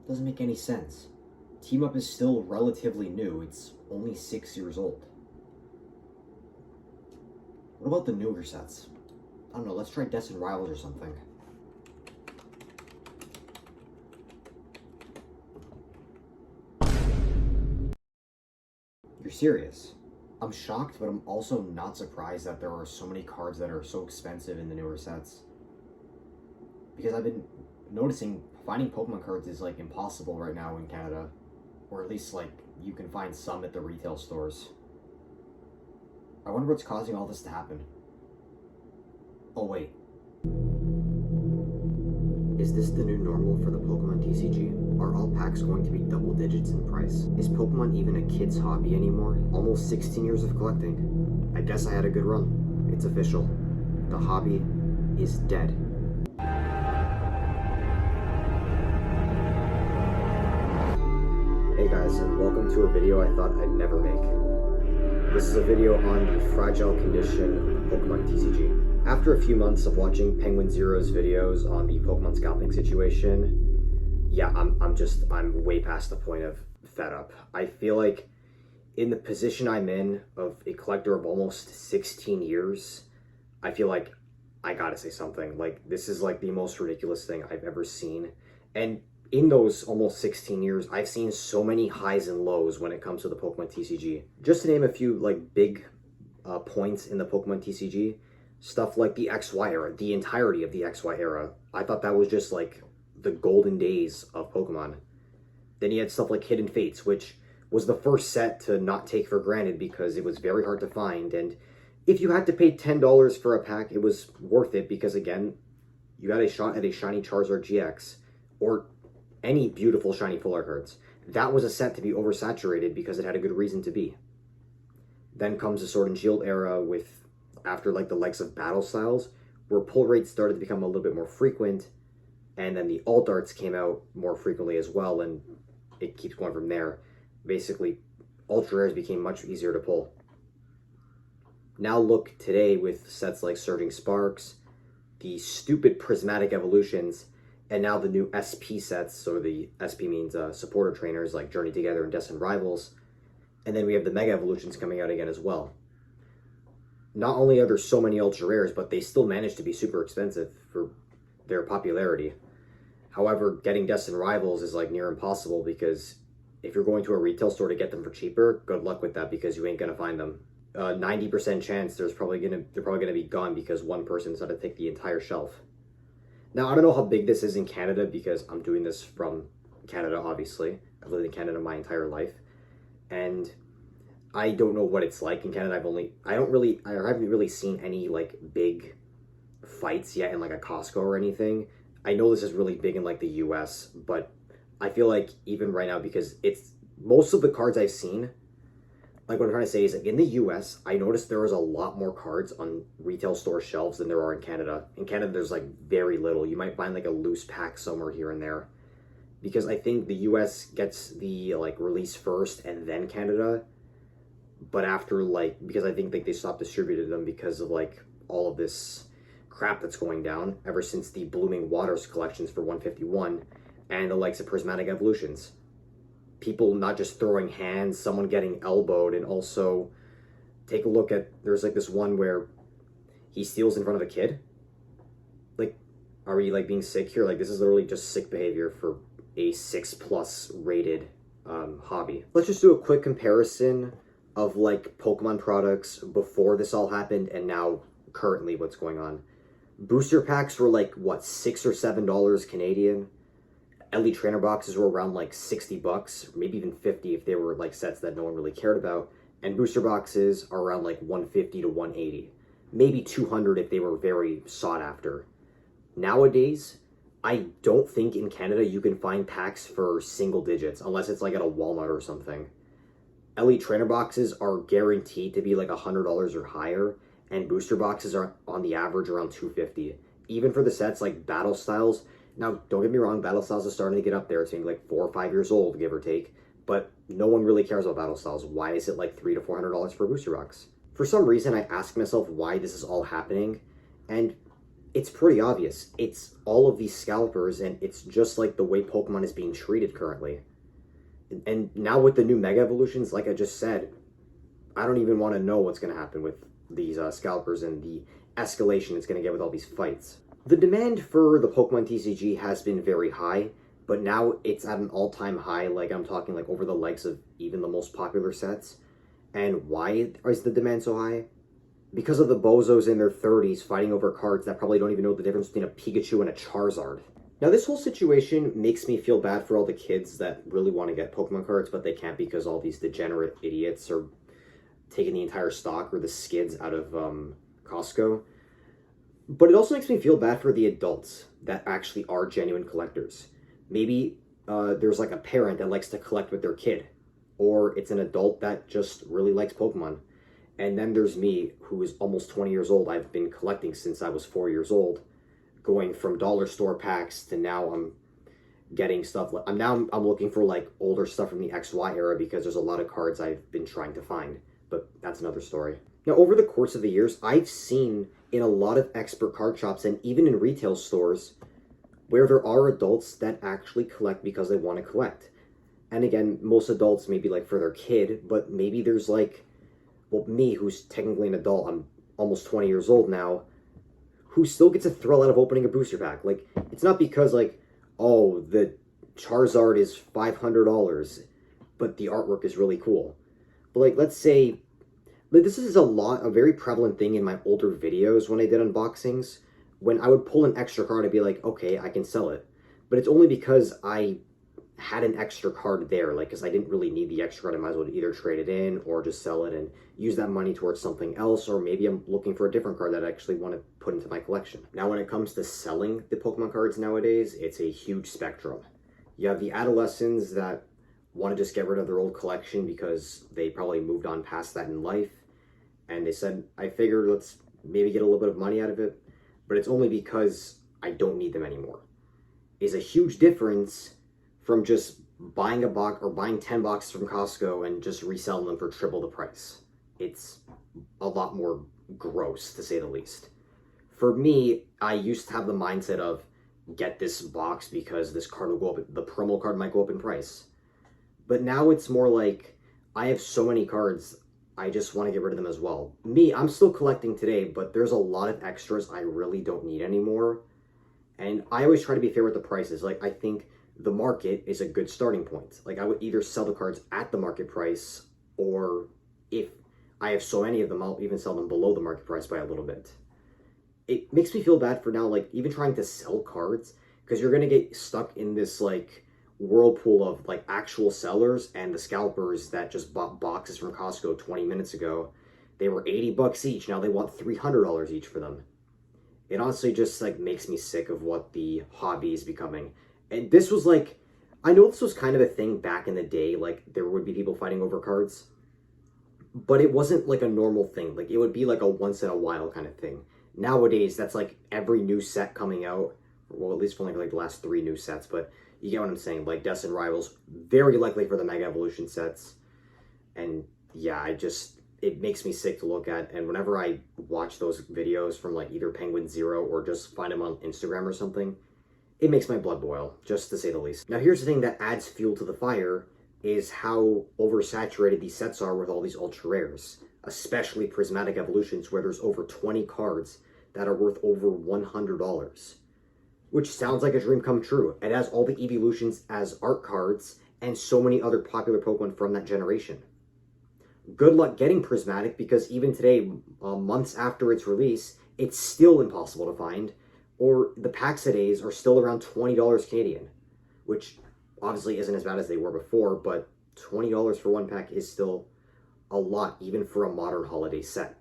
Doesn't make any sense. Team Up is still relatively new. It's only 6 years old. What about the newer sets? I don't know, let's try Destined Rivals or something. You're serious? I'm shocked, but I'm also not surprised that there are so many cards that are so expensive in the newer sets. Because I've been noticing finding Pokemon cards is like impossible right now in Canada. Or at least like you can find some at the retail stores. I wonder what's causing all this to happen. Oh wait. Is this the new normal for the Pokemon TCG? Are all packs going to be double digits in price? Is Pokemon even a kid's hobby anymore? Almost 16 years of collecting. I guess I had a good run. It's official. The hobby is dead. Hey guys, and welcome to a video I thought I'd never make. This is a video on the fragile condition of Pokemon TCG. After a few months of watching Penguin Zero's videos on the Pokemon scalping situation, yeah, I'm way past the point of fed up. I feel like in the position I'm in of a collector of almost 16 years, I feel like I gotta say something. Like, this is like the most ridiculous thing I've ever seen. And in those almost 16 years, I've seen so many highs and lows when it comes to the Pokemon TCG. Just to name a few like big points in the Pokemon TCG, stuff like the XY era, the entirety of the XY era. I thought that was just like the golden days of Pokemon. Then you had stuff like Hidden Fates, which was the first set to not take for granted because it was very hard to find. And if you had to pay $10 for a pack, it was worth it because, again, you got a shot at a shiny Charizard GX or any beautiful shiny full art cards. That was a set to be oversaturated because it had a good reason to be. Then comes the Sword and Shield era with, after like the likes of Battle Styles, where pull rates started to become a little bit more frequent, and then the alt arts came out more frequently as well, and it keeps going from there. Basically, ultra rares became much easier to pull. Now look today with sets like Surging Sparks, the stupid Prismatic Evolutions, and now the new SP sets, so the SP means supporter trainers like Journey Together and Destined Rivals, and then we have the Mega Evolutions coming out again as well. Not only are there so many ultra rares, but they still manage to be super expensive for their popularity. However, getting Destined Rivals is like near impossible because if you're going to a retail store to get them for cheaper, good luck with that because you ain't gonna find them. 90% chance they're probably gonna be gone because one person decided to take the entire shelf. Now, I don't know how big this is in Canada because I'm doing this from Canada, obviously. I've lived in Canada my entire life. And I don't know what it's like in Canada. I haven't really seen any like big fights yet in like a Costco or anything. I know this is really big in like the US, but I feel like even right now, because it's most of the cards I've seen, like what I'm trying to say is like in the US, I noticed there was a lot more cards on retail store shelves than there are in Canada. In Canada, there's like very little. You might find like a loose pack somewhere here and there. Because I think the US gets the like release first and then Canada. But after like, because I think like they stopped distributing them because of like all of this crap that's going down ever since the Blooming Waters collections for 151 and the likes of Prismatic Evolutions. People not just throwing hands, someone getting elbowed, and also take a look at, there's like this one where he steals in front of a kid. Like, are we like being sick here? Like, this is literally just sick behavior for a 6+ rated hobby. Let's just do a quick comparison of like Pokemon products before this all happened and now currently what's going on. Booster packs were like what, $6 or $7 Canadian. Elite trainer boxes were around like $60, maybe even 50 if they were like sets that no one really cared about. And booster boxes are around like 150 to 180, maybe 200 if they were very sought after. Nowadays, I don't think in Canada you can find packs for single digits unless it's like at a Walmart or something. Elite trainer boxes are guaranteed to be like $100 or higher, and booster boxes are on the average around $250. Even for the sets like Battle Styles, now don't get me wrong, Battle Styles is starting to get up there. It's maybe like 4 or 5 years old, give or take, but no one really cares about Battle Styles. Why is it like $300 to $400 for a booster box? For some reason, I ask myself why this is all happening, and It's pretty obvious. It's all of these scalpers, and it's just like the way Pokemon is being treated currently. And now with the new Mega Evolutions, like I just said, I don't even want to know what's going to happen with these scalpers and the escalation it's going to get with all these fights. The demand for the Pokemon TCG has been very high, but now it's at an all-time high, like I'm talking like over the likes of even the most popular sets. And why is the demand so high? Because of the bozos in their 30s fighting over cards that probably don't even know the difference between a Pikachu and a Charizard. Now, this whole situation makes me feel bad for all the kids that really want to get Pokemon cards, but they can't because all these degenerate idiots are taking the entire stock or the skids out of Costco. But it also makes me feel bad for the adults that actually are genuine collectors. Maybe there's like a parent that likes to collect with their kid, or it's an adult that just really likes Pokemon. And then there's me, who is almost 20 years old. I've been collecting since I was 4 years old, going from dollar store packs to now I'm getting stuff. I'm looking for like older stuff from the XY era because there's a lot of cards I've been trying to find, but that's another story. Now, over the course of the years, I've seen in a lot of expert card shops and even in retail stores where there are adults that actually collect because they want to collect. And again, most adults maybe like for their kid, but maybe there's like, well, me, who's technically an adult, I'm almost 20 years old now, who still gets a thrill out of opening a booster pack. Like, it's not because, like, oh, the Charizard is $500, but the artwork is really cool. But, like, let's say, like, this is a very prevalent thing in my older videos when I did unboxings. When I would pull an extra card, I'd be like, okay, I can sell it. But it's only because I had an extra card there, like, because I didn't really need the extra card. I might as well either trade it in or just sell it and use that money towards something else, or maybe I'm looking for a different card that I actually want to put into my collection. Now, when it comes to selling the Pokemon cards nowadays, it's a huge spectrum. You have the adolescents that want to just get rid of their old collection because they probably moved on past that in life, and they said, I figured let's maybe get a little bit of money out of it, but it's only because I don't need them anymore. Is a huge difference from just buying a box or buying 10 boxes from Costco and just reselling them for triple the price. It's a lot more gross, to say the least. For me, I used to have the mindset of get this box because this card will go up, the promo card might go up in price. But now it's more like I have so many cards, I just want to get rid of them as well. Me, I'm still collecting today, but there's a lot of extras I really don't need anymore. And I always try to be fair with the prices. Like, I think the market is a good starting point. Like, I would either sell the cards at the market price, or if I have so many of them, I'll even sell them below the market price by a little bit. It makes me feel bad for now, like, even trying to sell cards, because you're going to get stuck in this, like, whirlpool of, like, actual sellers and the scalpers that just bought boxes from Costco 20 minutes ago. They were $80 each, now they want $300 each for them. It honestly just, like, makes me sick of what the hobby is becoming. And this was like, I know this was kind of a thing back in the day, like there would be people fighting over cards, but it wasn't like a normal thing. Like, it would be like a once in a while kind of thing. Nowadays, that's like every new set coming out, well, at least for like the last 3 new sets, but you get what I'm saying. Like, Deaths and Rivals, very likely for the Mega Evolution sets. And yeah, it makes me sick to look at. And whenever I watch those videos from like either Penguin Zero or just find them on Instagram or something, it makes my blood boil, just to say the least. Now, here's the thing that adds fuel to the fire, is how oversaturated these sets are with all these ultra rares, especially Prismatic Evolutions, where there's over 20 cards that are worth over $100, which sounds like a dream come true. It has all the evolutions as art cards and so many other popular Pokemon from that generation. Good luck getting Prismatic, because even today, months after its release, it's still impossible to find. Or the packs a days are still around $20 Canadian, which obviously isn't as bad as they were before, but $20 for one pack is still a lot, even for a modern holiday set.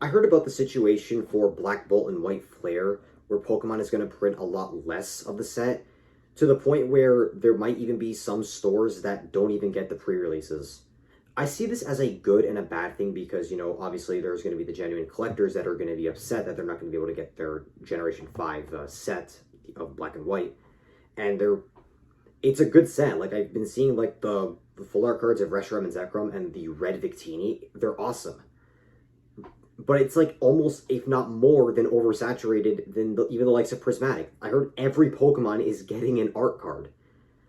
I heard about the situation for Black Bolt and White Flare, where Pokemon is going to print a lot less of the set, to the point where there might even be some stores that don't even get the pre-releases. I see this as a good and a bad thing because, you know, obviously there's going to be the genuine collectors that are going to be upset that they're not going to be able to get their Generation 5 set of Black and White. And it's a good set. Like, I've been seeing, like, the full art cards of Reshiram and Zekrom and the Red Victini. They're awesome. but it's like almost, if not more than oversaturated than even the likes of Prismatic. I heard every Pokemon is getting an art card.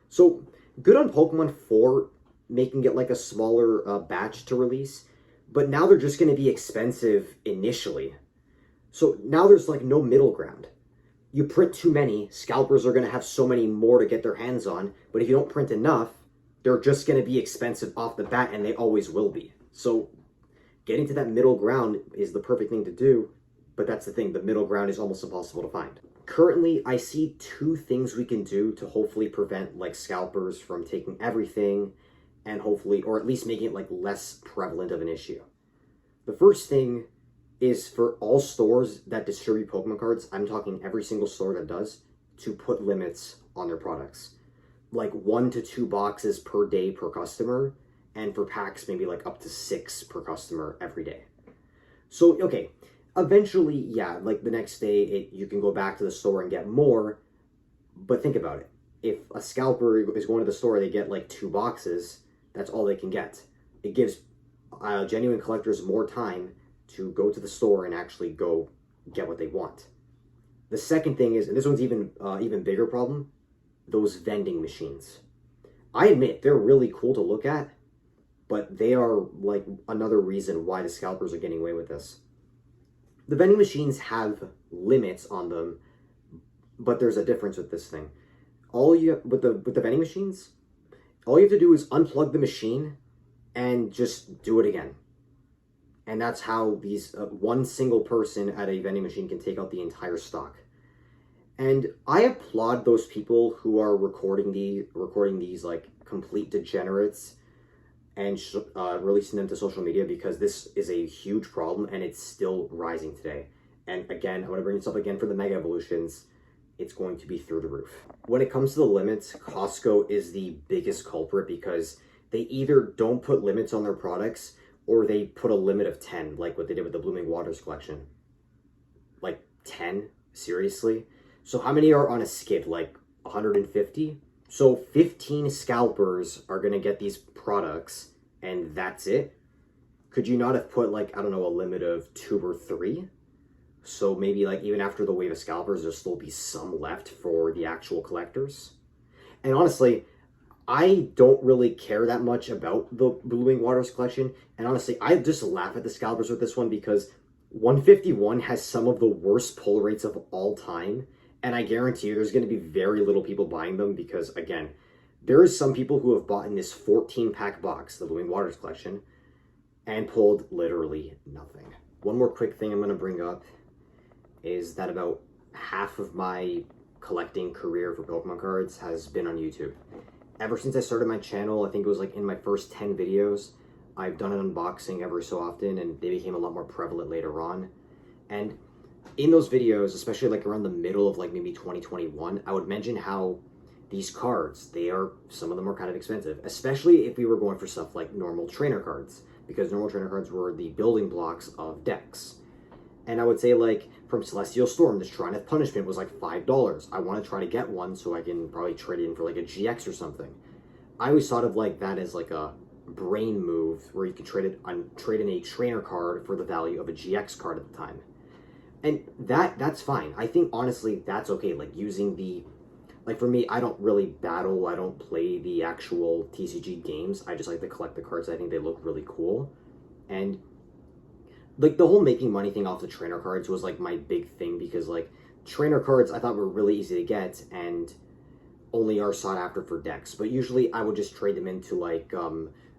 So good on Pokemon for making it like a smaller batch to release, but now they're just going to be expensive initially. So now there's like no middle ground. You print too many, scalpers are going to have so many more to get their hands on, but if you don't print enough, they're just going to be expensive off the bat, and they always will be. So getting to that middle ground is the perfect thing to do, but that's the thing, the middle ground is almost impossible to find. Currently, I see two things we can do to hopefully prevent like scalpers from taking everything, and hopefully, or at least making it like less prevalent of an issue. The first thing is for all stores that distribute Pokemon cards, I'm talking every single store that does, to put limits on their products. Like 1 to 2 boxes per day per customer, and for packs, maybe like up to 6 per customer every day. So, okay, eventually, yeah, like the next day, you can go back to the store and get more, but think about it. If a scalper is going to the store, they get like 2 boxes, that's all they can get. It gives genuine collectors more time to go to the store and actually go get what they want. The second thing is, and this one's even bigger problem, those vending machines. I admit they're really cool to look at, but they are like another reason why the scalpers are getting away with this. The vending machines have limits on them, but there's a difference with this thing. With the vending machines, all you have to do is unplug the machine and just do it again. And that's how these one single person at a vending machine can take out the entire stock. And I applaud those people who are recording these like complete degenerates and releasing them to social media, because this is a huge problem and it's still rising today. And again, I'm going to bring this up again for the Mega Evolutions. It's going to be through the roof. When it comes to the limits, Costco is the biggest culprit, because they either don't put limits on their products, or they put a limit of 10, like what they did with the Blooming Waters collection. Like 10? Seriously? So how many are on a skid? Like 150? So 15 scalpers are going to get these products, and that's it? Could you not have put like, I don't know, a limit of 2 or 3? So maybe like even after the wave of scalpers, there'll still be some left for the actual collectors? And honestly, I don't really care that much about the Blooming Waters collection, and honestly, I just laugh at the scalpers with this one, because 151 has some of the worst pull rates of all time, and I guarantee you there's going to be very little people buying them, because, again, there is some people who have bought in this 14-pack box, the Blooming Waters collection, and pulled literally nothing. One more quick thing I'm going to bring up is that about half of my collecting career for Pokemon cards has been on YouTube. Ever since I started my channel, I think it was like in my first 10 videos, I've done an unboxing every so often, and they became a lot more prevalent later on. And in those videos, especially like around the middle of like maybe 2021, I would mention how these cards, some of them are kind of expensive, especially if we were going for stuff like normal trainer cards, because normal trainer cards were the building blocks of decks. And I would say, like, from Celestial Storm, this Shrine of Punishment was like $5. I want to try to get one so I can probably trade it in for like a GX or something. I always thought of like that as like a brain move, where you could trade in a trainer card for the value of a GX card at the time. And that's fine. I think honestly that's okay. Like using like for me, I don't really battle, I don't play the actual TCG games. I just like to collect the cards. I think they look really cool. And like the whole making money thing off the trainer cards was like my big thing, because like trainer cards I thought were really easy to get and only are sought after for decks. But usually I would just trade them into like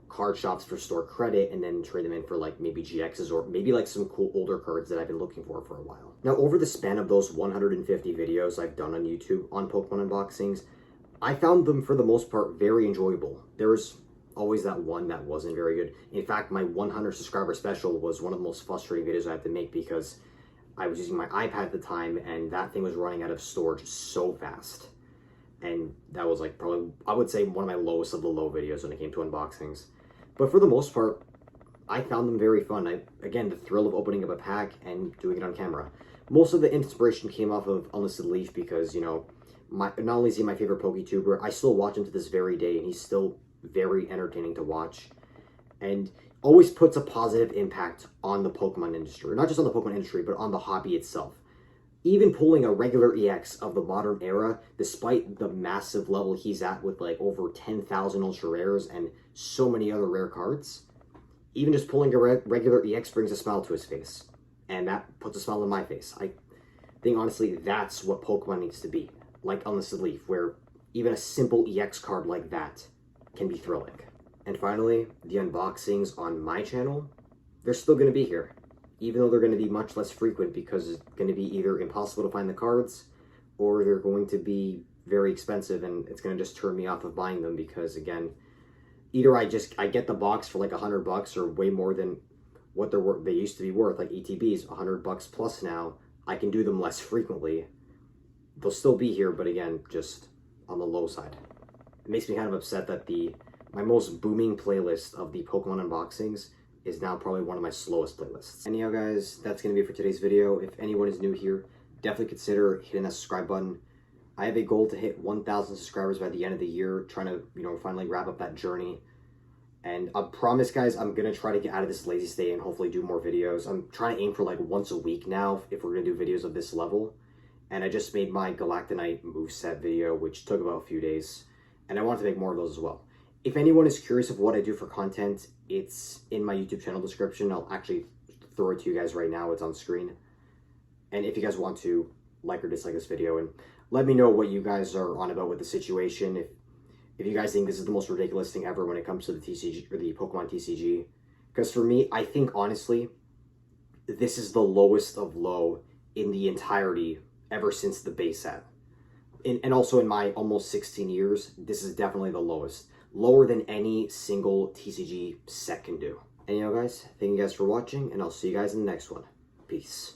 card shops for store credit, and then trade them in for like maybe GXs, or maybe like some cool older cards that I've been looking for a while. Now, over the span of those 150 videos I've done on YouTube on Pokemon unboxings, I found them for the most part very enjoyable. There was always that one that wasn't very good. In fact, my 100 subscriber special was one of the most frustrating videos I had to make, because I was using my iPad at the time and that thing was running out of storage so fast. And that was like probably, I would say, one of my lowest of the low videos when it came to unboxings. But for the most part, I found them very fun. Again, the thrill of opening up a pack and doing it on camera. Most of the inspiration came off of Unlisted Leaf, because, you know, not only is he my favorite PokeTuber, I still watch him to this very day, and he's still very entertaining to watch. And always puts a positive impact on the Pokemon industry. Not just on the Pokemon industry, but on the hobby itself. Even pulling a regular EX of the modern era, despite the massive level he's at with like over 10,000 ultra rares and so many other rare cards, even just pulling a regular EX brings a smile to his face. And that puts a smile on my face. I think, honestly, that's what Pokemon needs to be. Like Unlisted Leaf, where even a simple EX card like that can be thrilling. And finally, the unboxings on my channel, they're still going to be here. Even though they're going to be much less frequent because it's going to be either impossible to find the cards or they're going to be very expensive and it's going to just turn me off of buying them because, again, either I get the box for like $100 or way more than what they used to be worth, like ETBs, $100 plus now. I can do them less frequently. They'll still be here, but again, just on the low side. It makes me kind of upset that my most booming playlist of the Pokemon unboxings is now probably one of my slowest playlists. Anyhow, guys, that's going to be it for today's video. If anyone is new here, definitely consider hitting that subscribe button. I have a goal to hit 1,000 subscribers by the end of the year, trying to, finally wrap up that journey. And I promise, guys, I'm going to try to get out of this lazy state and hopefully do more videos. I'm trying to aim for like once a week now if we're going to do videos of this level. And I just made my Galactonite moveset video, which took about a few days. And I want to make more of those as well. If anyone is curious of what I do for content, it's in my YouTube channel description. I'll actually throw it to you guys right now. It's on screen. And if you guys want to like or dislike this video, and let me know what you guys are on about with the situation. If you guys think this is the most ridiculous thing ever when it comes to the TCG or the Pokemon TCG. Because for me, I think honestly, this is the lowest of low in the entirety ever since the base set. And also in my almost 16 years, this is definitely the lowest. Lower than any single TCG set can do. Anyhow, guys, thank you guys for watching, and I'll see you guys in the next one. Peace.